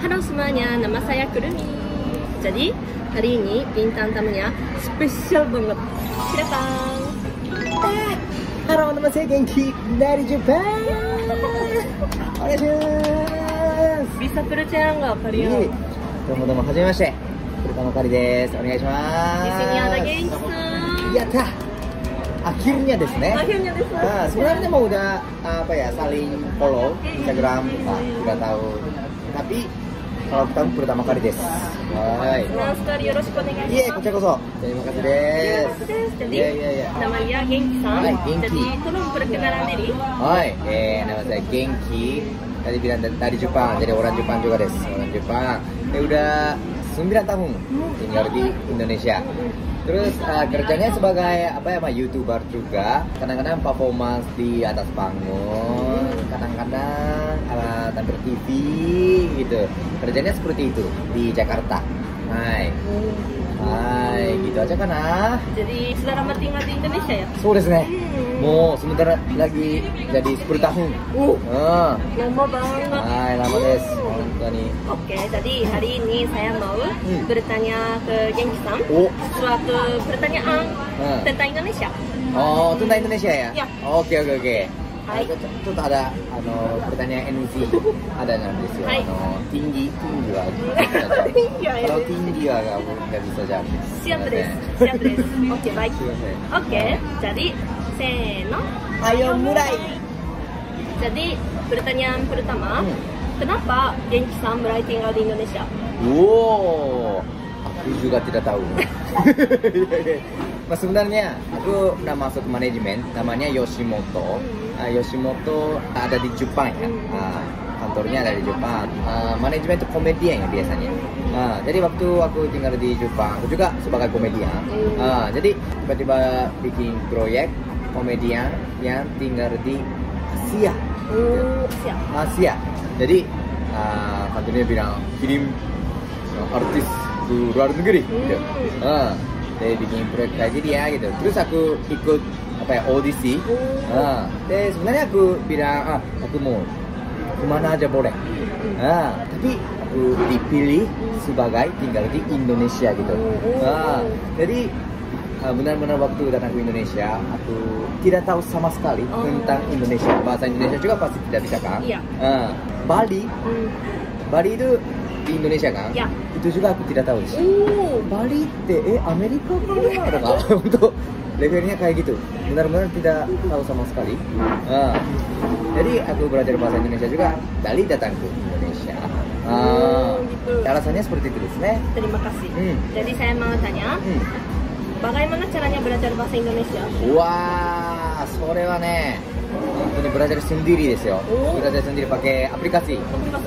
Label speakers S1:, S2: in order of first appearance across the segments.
S1: Halo semuanya, nama saya Kurumi. Jadi hari ini bintang tamunya spesial banget. Silakan.
S2: Halo, nama saya Genki dari Jepang. Onegaishimasu.
S1: Bisa percaya nggak kalian?
S2: Domo, hajimemashite. Pertama kali desu. Onegaishimasu.
S1: Di sini ada Genki-san.
S2: Yatta. Akhirnya desu ne.
S1: Akhirnya desu.
S2: Nah, sebenarnya mau udah saling follow Instagram, udah tahu. Tapi kalau ketemu pertama kali desu. Hai.
S1: Senang sekali, yoroshiku onegaishimasu.
S2: Iya, koso. Terima kasih desu.
S1: Jadi
S2: Iya.
S1: namanya Genki-san.
S2: Hai, Genki.
S1: Jadi tolong perkenalan diri.
S2: Hai, nama saya Genki. Tadi bilang dari Jepang, jadi orang Jepang juga desu. Orang Jepang. Udah 9 tahun tinggal di Indonesia. Terus kerjanya sebagai YouTuber juga. Kadang-kadang performance di atas panggung, kadang-kadang tampil TV gitu. Kerjanya seperti itu di Jakarta. Hai, gitu aja kan
S1: Jadi sudah lama tinggal di Indonesia ya?
S2: So desu ne. Mau sebentar lagi jadi 10 tahun.
S1: Lama banget.
S2: Hai, lama desu. Hontou.
S1: Oke, jadi hari ini saya mau bertanya ke Genki-san suatu pertanyaan tentang Indonesia.
S2: Oh, tentang Indonesia ya?
S1: Ya.
S2: Oke.
S1: Hai.
S2: Itu ada pertanyaan NC ada nanti sih.
S1: Hai.
S2: Tinggi lagi.
S1: Iya.
S2: Kalau tinggi lah kamu nggak bisa jawab.
S1: Siap desu. Oke, baik. Oke, jadi seno.
S2: Ayo mulai.
S1: Jadi pertanyaan pertama, kenapa Genki-san mulai tinggal di Indonesia?
S2: Wow, aku juga tidak tahu. Nah, sebenarnya aku udah masuk manajemen, namanya Yoshimoto. Yoshimoto ada di Jepang ya. Kantornya ada di Jepang. Manajemen itu komedian ya biasanya. Jadi waktu aku tinggal di Jepang, aku juga sebagai komedian. Jadi tiba-tiba bikin proyek komedian yang tinggal di Asia.
S1: Siap.
S2: Asia. Jadi kantornya bilang kirim artis ke luar negeri. Gitu. Dia bikin proyek kayak gini ya gitu. Terus aku ikut audisi. Sebenarnya aku bilang aku mau kemana aja boleh. Tapi aku dipilih sebagai tinggal di Indonesia gitu. Jadi benar-benar waktu datang ke Indonesia, aku tidak tahu sama sekali tentang Indonesia. Bahasa Indonesia juga pasti tidak bisa kan?
S1: Iya.
S2: Bali itu di Indonesia kan?
S1: Ya.
S2: Itu juga aku tidak tahu. Bali itu Amerika kan? Untuk levelnya kayak gitu. Benar-benar tidak tahu sama sekali. Jadi aku belajar bahasa Indonesia juga dari datang ke Indonesia.
S1: Gitu.
S2: Alasannya seperti itu desu ne.
S1: Terima kasih. Jadi saya mau tanya, bagaimana caranya belajar bahasa Indonesia?
S2: Wah, sore wa ne. Ini belajar sendiri desu yo. Belajar sendiri pakai aplikasi.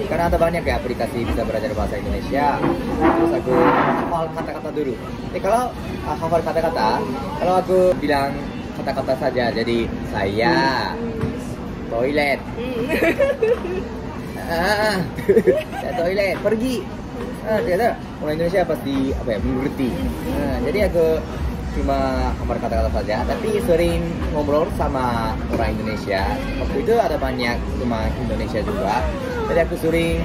S2: Karena ada banyak ya aplikasi bisa belajar bahasa Indonesia. Terus aku hafal kata-kata dulu. Kalau hafal kata-kata, kalau aku bilang kata-kata saja, jadi saya toilet. Saya toilet, pergi. Ternyata orang Indonesia pasti mengerti. Jadi aku cuma hafal kata-kata saja, tapi sering ngobrol sama orang Indonesia. Waktu itu ada banyak rumah Indonesia juga, jadi aku sering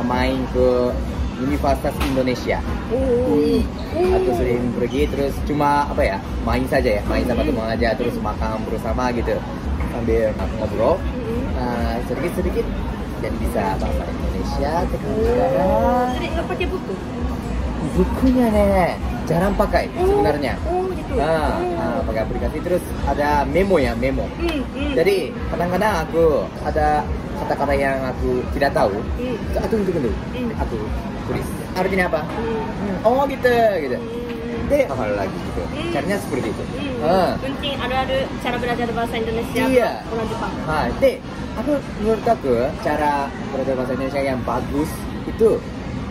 S2: main ke Universitas Indonesia. UI. Aku sering pergi terus cuma main saja ya, main sama teman aja, terus makan bersama gitu sambil ngobrol. Sedikit-sedikit jadi bisa bahasa Indonesia.
S1: Jadi nggak pakai buku?
S2: Bukunya jarang pakai sebenarnya.
S1: Gitu.
S2: Pakai aplikasi, terus ada memo. Jadi kadang-kadang aku ada kata-kata yang aku tidak tahu. Tunggu. Aku tulis. Artinya apa? Oh gitu. Deh hafal lagi gitu. Caranya seperti itu.
S1: Penting ada cara belajar bahasa Indonesia.
S2: Iya.
S1: Orang Jepang.
S2: Menurut aku cara belajar bahasa Indonesia yang bagus itu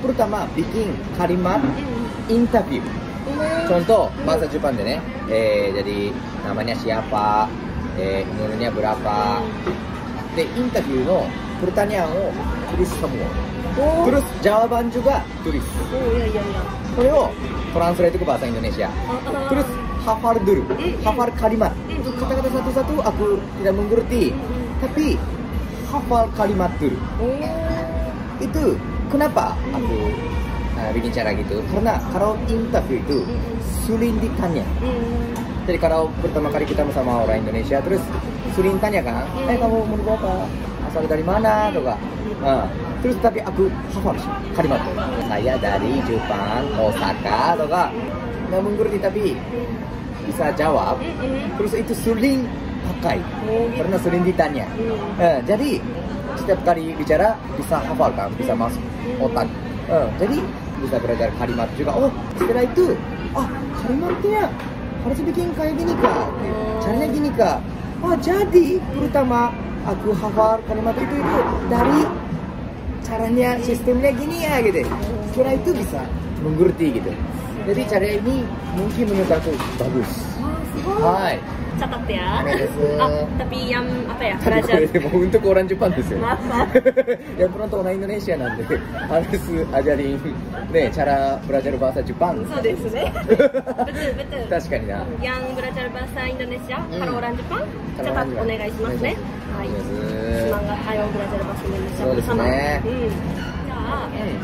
S2: pertama bikin kalimat interview. Contoh bahasa Jepang deh, jadi namanya siapa, umurnya berapa. Interview no pertanyaan tulis semua. Terus jawaban juga tulis.
S1: Iya.
S2: これを translate ke bahasa Indonesia. Terus hafal dulu, hafal kalimat. Itu kata-kata satu-satu aku tidak mengerti, tapi hafal kalimat dulu. Itu kenapa aku bikin cara gitu? Karena kalau interview itu sering ditanya. Jadi kalau pertama kali kita sama orang Indonesia, terus sering tanya kan, kamu menurut apa? Asal dari mana? Tuh kak. Terus tapi aku hafal kalimat itu. Saya dari Jepang, Osaka, tuh kak. Nggak mengerti tapi bisa jawab. Terus itu sering pakai, karena sering ditanya. Jadi setiap kali bicara bisa hafal kan, bisa masuk otak. Jadi bisa belajar kalimat juga. Oh, setelah itu, kalimatnya harus bikin kayak gini kak, caranya gini kak. Jadi terutama aku hafal kalimat itu dari caranya, sistemnya gini ya gitu. Setelah itu bisa mengerti gitu. Jadi cara ini mungkin menurut aku bagus. Hai.
S1: Catat ya. Tapi yang apa ya?
S2: Belajar. Untuk orang Jepang desu.
S1: Maaf.
S2: Yang penonton orang Indonesia nanti harus ajarin cara belajar bahasa Jepang.
S1: So desu ne. Betul.
S2: 確かにな。
S1: Yang belajar bahasa Indonesia, kalau orang Jepang, catat onegaishimasu ne. Hai. Semangat ayo belajar bahasa Indonesia bersama. Ya,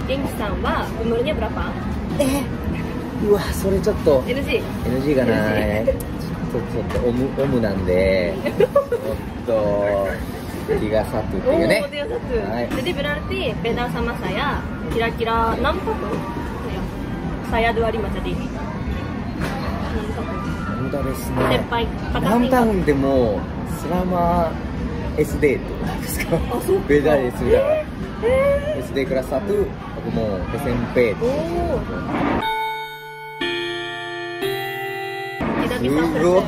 S1: Genki-san wa umurnya berapa?
S2: Wah, それちょっと NG がない。ちょっとオムなんで、ちょっとtiga satuっていうね。
S1: Jadi berarti beda sama saya kira-kira 6 tahun. Saya 25 jadi.
S2: 無駄ですね。
S1: 先輩。
S2: 何タウンでもselama SD ってことですか？bedaですだから。SD クラス1、僕も SMP って。すご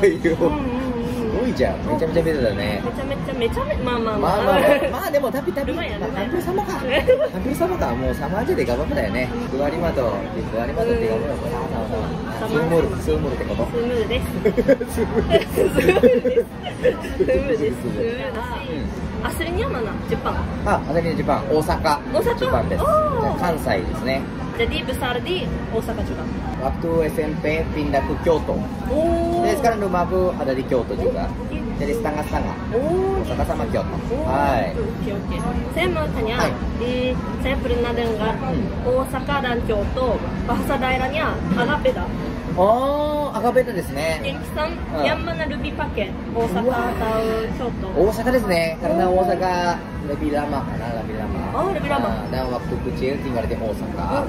S2: いよ。すごいじゃん。めちゃめちゃベタだね。まあでもtapi hampir sama kak. Hampir sama kak. Mau sama aja deh, gak apa-apa ya nih. 25 tuh 30 sama-sama. Seumurってこと？Seumur
S1: です。Aslinya mana? Jepang.
S2: Aslinya Jepang. Osaka. Jepang です。関西ですね。
S1: Jadi besar di Osaka juga.
S2: Waktu SMP pindah ke Kyoto. Jadi sekarang rumah aku ada di Kyoto juga. Jadi setengah-setengah. Osaka sama Kyoto. Hai.
S1: Oke. Saya mau tanya, saya pernah dengar Osaka dan Kyoto bahasa daerahnya agak beda.
S2: agak beda ですね。
S1: Genki-san, yang mana lebih pakai? Osaka atau Kyoto?
S2: Osaka ですね。karena Osaka lebih lama karena lebih lama.
S1: Lebih lama.
S2: Dan waktu kecil tinggal di Osaka.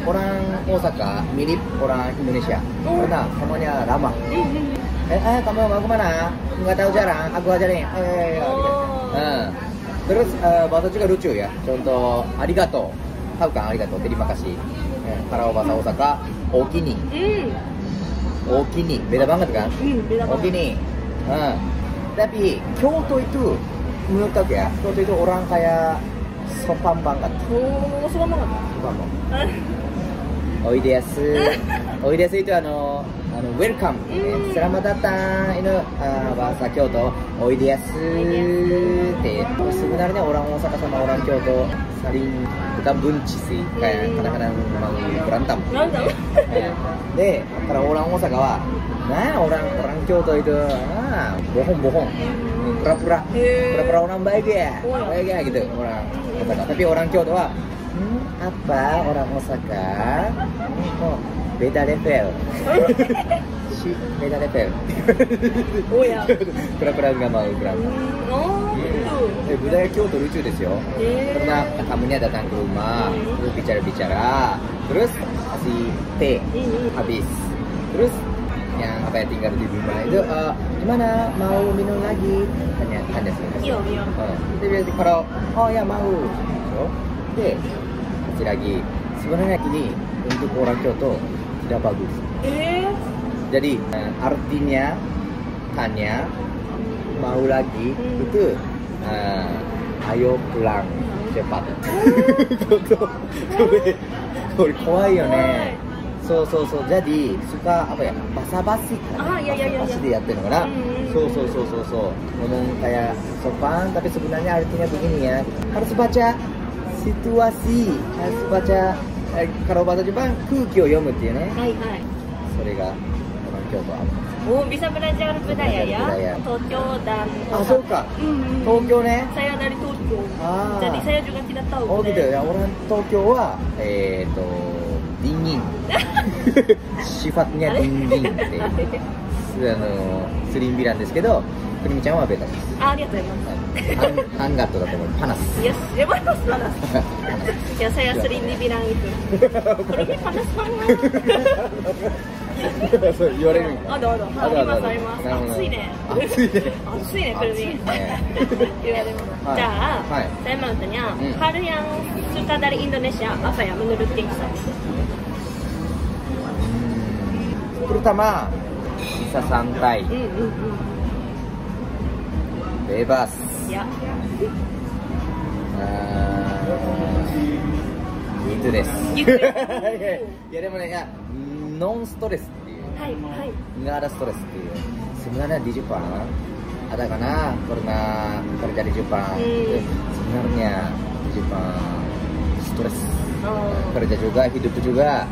S2: Orang Osaka mirip orang Indonesia. Karena semuanya ramah. Kamu mau kemana? Nggak tahu jalan, aku ajarin. Terus bahasa juga lucu ya. Contoh, arigato. Tahu kan arigato? Terima kasih. Kalau bahasa Osaka, okini. Okini, beda banget kan? Okini. Tapi Kyoto itu menurut aku ya, Kyoto itu orang kayak sopan banget.
S1: Sopan banget.
S2: Oideyasu. Oideyasu itu welcome. Selamat datang. Ini bahasa Kyoto. Oideyasu. Sebenarnya orang Osaka sama orang Kyoto saling kita benci sih. Kayak kadang-kadang memang berantem. Deh, kalau orang Osaka wa, orang Kyoto itu bohong-bohong. Pura-pura orang baik ya gitu orang Osaka. Tapi orang Kyoto wa apa orang Osaka beda level. Beda level.
S1: Ya.
S2: Pura-pura nggak mau berantem. Budaya Kyoto lucuですよ. Pernah tamunya datang ke rumah, terus bicara-bicara, terus kasih teh habis. Terus yang tinggal di rumah itu gimana mau minum lagi? Tanya sih.
S1: Iya.
S2: Jadi kalau ya mau, deh kasih lagi. Sebenarnya gini, untuk orang Kyoto tidak bagus. Jadi artinya tanya mau lagi itu ayo pulang cepat. Kawai yo ne. So. Jadi suka apa ya? Basa-basi kan. Basa-basi dia yatte no kana. So. Ngomong kayak sopan tapi sebenarnya artinya begini ya. Harus baca situasi. Harus baca kalau bahasa Jepang kuki o yomuっていうね.
S1: はい。
S2: それが京都。
S1: bisa belajar budaya ya. Tokyo dan
S2: そうか. Tokyo ね.
S1: Saya dari Tokyo. Jadi saya juga tidak tahu.
S2: Oh gitu ya, orang Tokyo wa dingin. Sifatnya dingin. Sering bilang desu kedo, Kurumi-chan wa beta desu.
S1: ありがとうございます。
S2: アンガットだと思う。panas.
S1: Yes, ya panas. Ya saya sering dibilang itu. Kurumi panas banget.
S2: そう言われるんや。
S1: ある。あります。暑いね。
S2: 暑いね。
S1: 暑いね、Kurumi. 言われます。じゃあ、saya mau tanya, hal yang suka dari Indonesia apa ya menurut Genki san?
S2: Pertama, bisa santai. Bebas.
S1: Ya.
S2: Gitu des.
S1: Gitu.
S2: Yaでもね、non stresっていう。
S1: はい。
S2: nggak ada stresっていう。Sebenarnya di Jepang ada karena pernah kerja di Jepang. Sebenarnya di Jepang stres. Kerja juga, hidup juga.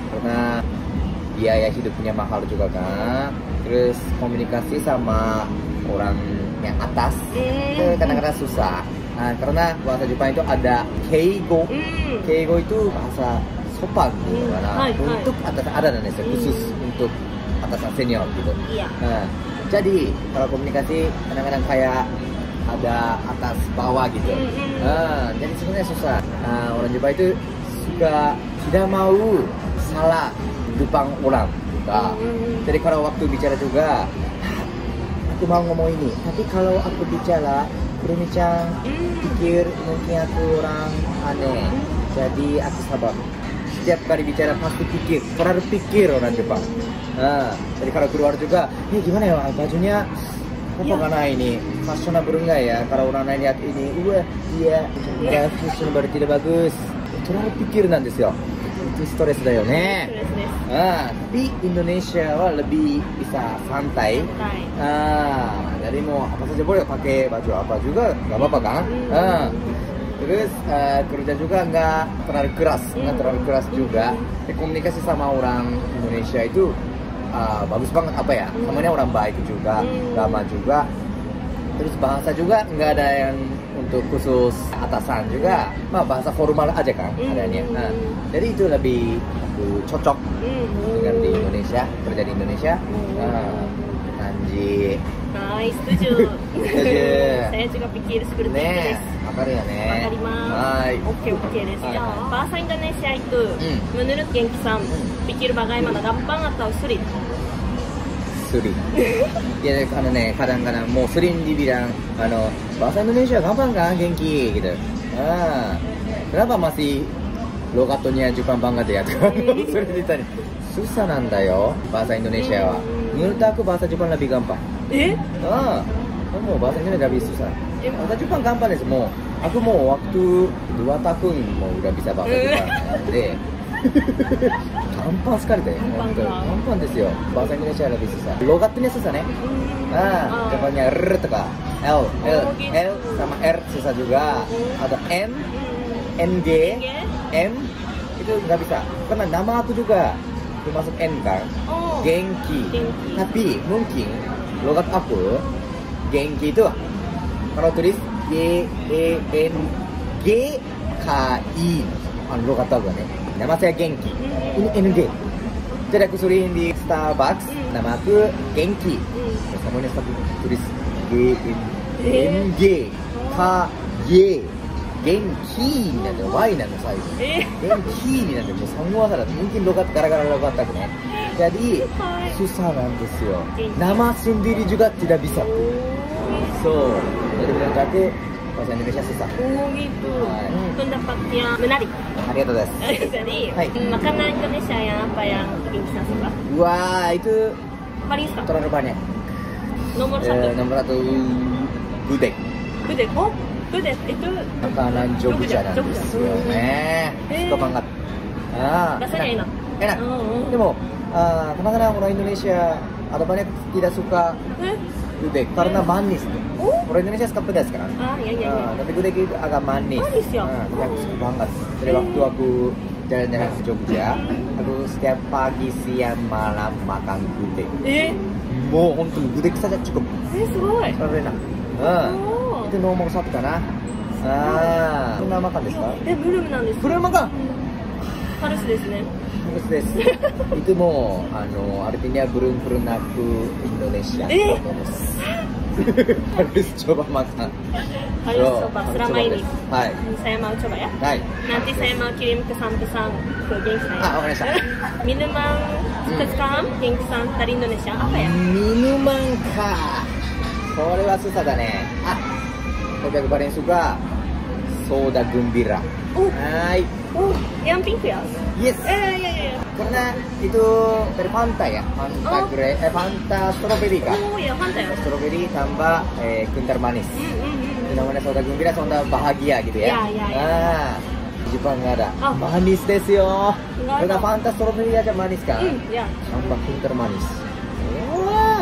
S2: Karena biaya hidupnya mahal juga kan. Terus komunikasi sama orang yang atas itu kadang-kadang susah. Nah, karena bahasa Jepang itu ada keigo. Keigo itu bahasa sopan gitu. Karena untuk atas ada dan khusus untuk atasan senior gitu. Nah, jadi kalau komunikasi kadang-kadang kayak ada atas bawah gitu. Nah, jadi sebenarnya susah. Nah, orang Jepang itu suka tidak mau salah depan orang juga. Jadi kalau waktu bicara juga, aku mau ngomong ini, tapi kalau aku bicara, Kurumi-chan pikir mungkin aku orang aneh. Jadi aku sabar. Setiap kali bicara pasti pikir, terlalu pikir orang Jepang. Nah, jadi kalau keluar juga, gimana ya bajunya? Apa karena ini fashionable enggak ya? Kalau orang lain lihat ini, dia fashionable tidak bagus. Terlalu pikirなんですよ。itu stresだよね。Tapi Indonesia lebih bisa santai. Jadi mau apa saja boleh, pakai baju apa juga nggak apa-apa kan. Terus kerja juga nggak terlalu keras juga. Komunikasi sama orang Indonesia itu bagus banget apa ya, namanya orang baik juga, ramah juga. Terus bahasa juga nggak ada yang untuk khusus atasan juga, bahasa formal aja kan adanya. Nah, jadi itu lebih cocok dengan di Indonesia, kerja di Indonesia. Kanji.
S1: Setuju. Saya juga pikir seperti ituです。
S2: わかるよね。
S1: わかります。Okeです. Bahasa Indonesia itu menurut Genki san pikir bagaimana, gampang atau sulit?
S2: Sulit. Ya kadang-kadang mau sering dibilang bahasa Indonesia gampang kan Genki gitu. Kenapa masih logatnya Jepang banget ya? Sering ditanya. Susah nanda yo bahasa Indonesia wa. Menurut aku bahasa Jepang lebih gampang. Mau bahasa Indonesia lebih susah. Bahasa Jepang gampangです. Aku mau waktu 2 tahun mau udah bisa bahasa Jepang. Gampang sekali deh. Gampangですよ. Bahasa Indonesia lebih susah. Logatnya susah nih. Contohnya Rとか L sama R susah juga. Ada N, NG, M itu nggak bisa. Karena nama aku juga termasuk N kan. Genki. Tapi mungkin logat aku Genki itu kalau tulis G-E-N-G-K-I logat aku nih. Nama saya Genki. Ini NG. Jadi aku sering di Starbucks, nama aku Genki. Terus namanya tulis G-N-G-K-Y. Genkiになって Y なの最後。Genki になってもうsemua salah. Mungkin logat gara-gara logat aku nih. Jadi susahなんですよ. Nama sendiri juga tidak bisa. So, jadi menurut aku bahasa Indonesia susah.
S1: Gitu. Pendapatnya menarik.
S2: Arigatou desu.
S1: Jadi, makanan Indonesia yang apa yang Genki san suka?
S2: Wah, itu
S1: paling suka.
S2: Terlalu banyak.
S1: Nomor 1.
S2: Nomor 1 gudeg.
S1: Gudeg. Gudeg itu
S2: makanan Jogjaなんですよね。suka banget.
S1: Rasanya
S2: enak. Demo kadang-kadang orang Indonesia ada banyak tidak suka gudeg karena manis. Orang Indonesia suka pedas kan.
S1: Iya.
S2: Tapi gudeg itu agak manis.
S1: Ya?
S2: Tapi aku suka banget. Dari waktu aku jalan-jalan ke Jogja, aku setiap pagi, siang, malam makan gudeg. Mau untuk gudeg saja cukup.
S1: すごい.
S2: Terlalu enak. Itu nomor 1 かな.これ生缶ですか？
S1: ブルームなんです。
S2: ブルーム缶。
S1: ハルスですね。
S2: です。itu mau artinya belum pernah ke Indonesia. Harus coba makan.
S1: Harus coba selama ini.
S2: Hai.
S1: Saya mau coba ya.
S2: Hai.
S1: Nanti saya mau kirim pesan-pesan ke Genki saya.
S2: Wakarimashita.
S1: Minuman kesukaan Genki san dari Indonesia apa ya?
S2: Minuman kah? これはsusahだね。僕yang paling suka soda gembira. Hai.
S1: Yang pink ya?
S2: Yes.
S1: Iya.
S2: Karena itu dari Fanta ya, Fanta strawberry kah?
S1: Oh ya, Fanta ya.
S2: Strawberry tambah kental manis. Itu namanya soda gembira, soda bahagia gitu ya.
S1: Ya.
S2: Jepang nggak ada. Manis desu yo. Karena Fanta strawberry aja manis kan?
S1: Ya.
S2: Tambah kental manis. Wah,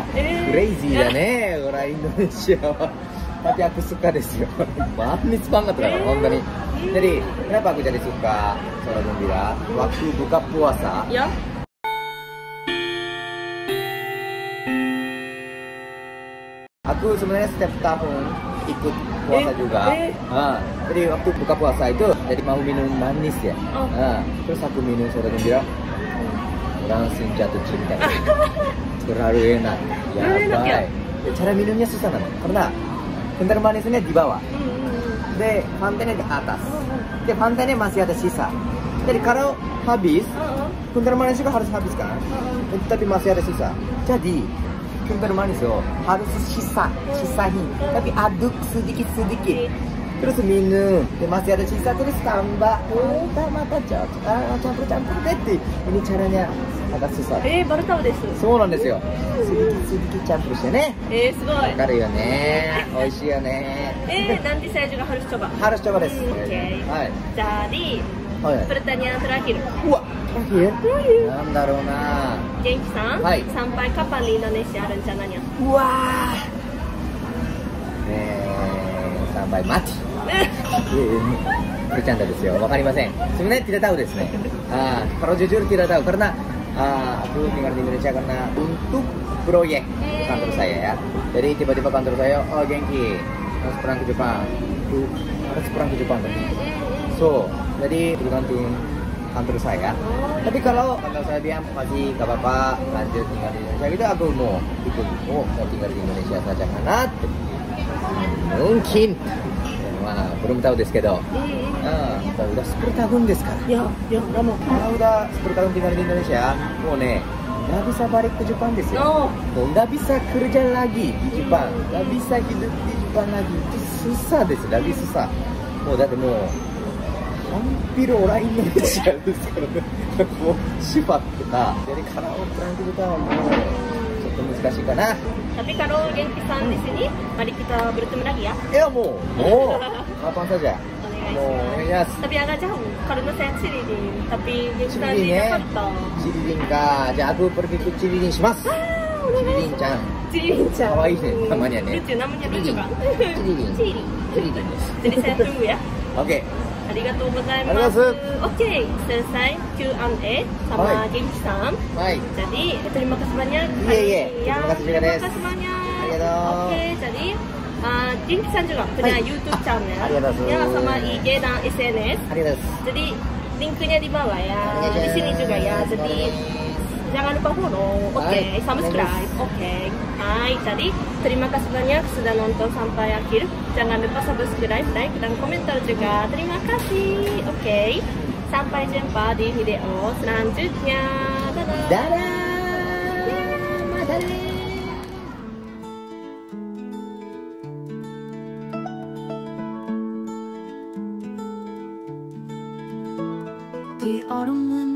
S2: crazy ya nih orang Indonesia. Tapi aku suka desu yo. Manis banget kan, honestly. Jadi, kenapa aku jadi suka soda gembira? Waktu buka puasa.
S1: Ya.
S2: Aku sebenarnya setiap tahun ikut puasa juga. Jadi waktu buka puasa itu jadi mau minum manis ya. Terus aku minum soda gembira, langsung jatuh cinta. Terlalu enak. Ya. Cara minumnya susah kan? Karena kental manisnya di bawah. De, Fantanya di atas. De, Fantanya masih ada sisa. Jadi kalau habis, kental manis juga harus habis kan? Tapi masih ada sisa. Jadi kental manis harus sisahin. Tapi aduk sedikit. Terus minum. De, masih ada sisa terus tambah. Mata campur deh. Ini caranya agak susah.
S1: Baru tahu desu.
S2: そうなんですよ。sedikit campurしてね。
S1: すごい。
S2: わかるよね。美味しいよね。
S1: nanti saya juga harus coba.
S2: Harus cobaです。
S1: Oke. Jadi, pertanyaan terakhir.
S2: Wah, terakhir?なんだろうな。
S1: Genki san, sampai kapan di Indonesia rencananya?
S2: Wah. Sampai mati. Bercandaですよ。わかりません。sebenarnya tidak tahuですね。kalau jujur tidak tahu karena aku tinggal di Indonesia karena untuk proyek kantor saya ya. Jadi tiba-tiba kantor saya, Genki harus perang ke Jepang. Harus perang ke Jepang kan? So, jadi tergantung kantor saya. Tapi kalau kantor saya bilang masih gak apa-apa lanjut tinggal di Indonesia gitu, aku mau ikut. Mau tinggal di Indonesia saja karena mungkin. Belum tahu desu kedo. Udah 10 tahun desu kan?
S1: Ya, lama.
S2: Udah 10 tahun tinggal di Indonesia, mau nggak bisa balik ke Jepang desu. Nggak bisa kerja lagi di Jepang, nggak bisa hidup di Jepang lagi. Itu susah desu, lagi susah. Mau hampir orang Indonesia desu karena mau sifat kita. Jadi kalau orang kita mau難しいかな.
S1: Tapi kalau Genki san di sini, mari kita bertemu lagi ya.
S2: Ya mau kapan saja.
S1: Ya. Tapi agak jauh karena saya Cirilin. Tapi Genki san di Jakarta.
S2: Cirilin kah? Jadi aku pergi ke Cirilin shimasu. Cirilin-chan.
S1: Cirilin-chan.
S2: Kawaii nih namanya nih.
S1: Lucu, namanya lucu kan?
S2: Cirilin.
S1: Jadi saya tunggu ya.
S2: Oke.
S1: Arigatou gozaimasu. Oke, selesai Q&A sama Genki san. Jadi terima kasih banyak.
S2: Terima kasih juga des.
S1: Terima kasih banyak. Oke, jadi Genki san juga punya YouTube channel ya sama IG dan SNS. Jadi linknya di bawah ya. Di sini juga ya. Jadi jangan lupa follow. Oke, subscribe. Oke. Hai, jadi terima kasih banyak sudah nonton sampai akhir. Jangan lupa subscribe, like, dan komentar juga. Terima kasih. Oke. Sampai jumpa di video selanjutnya. Dadah. Mata di autumn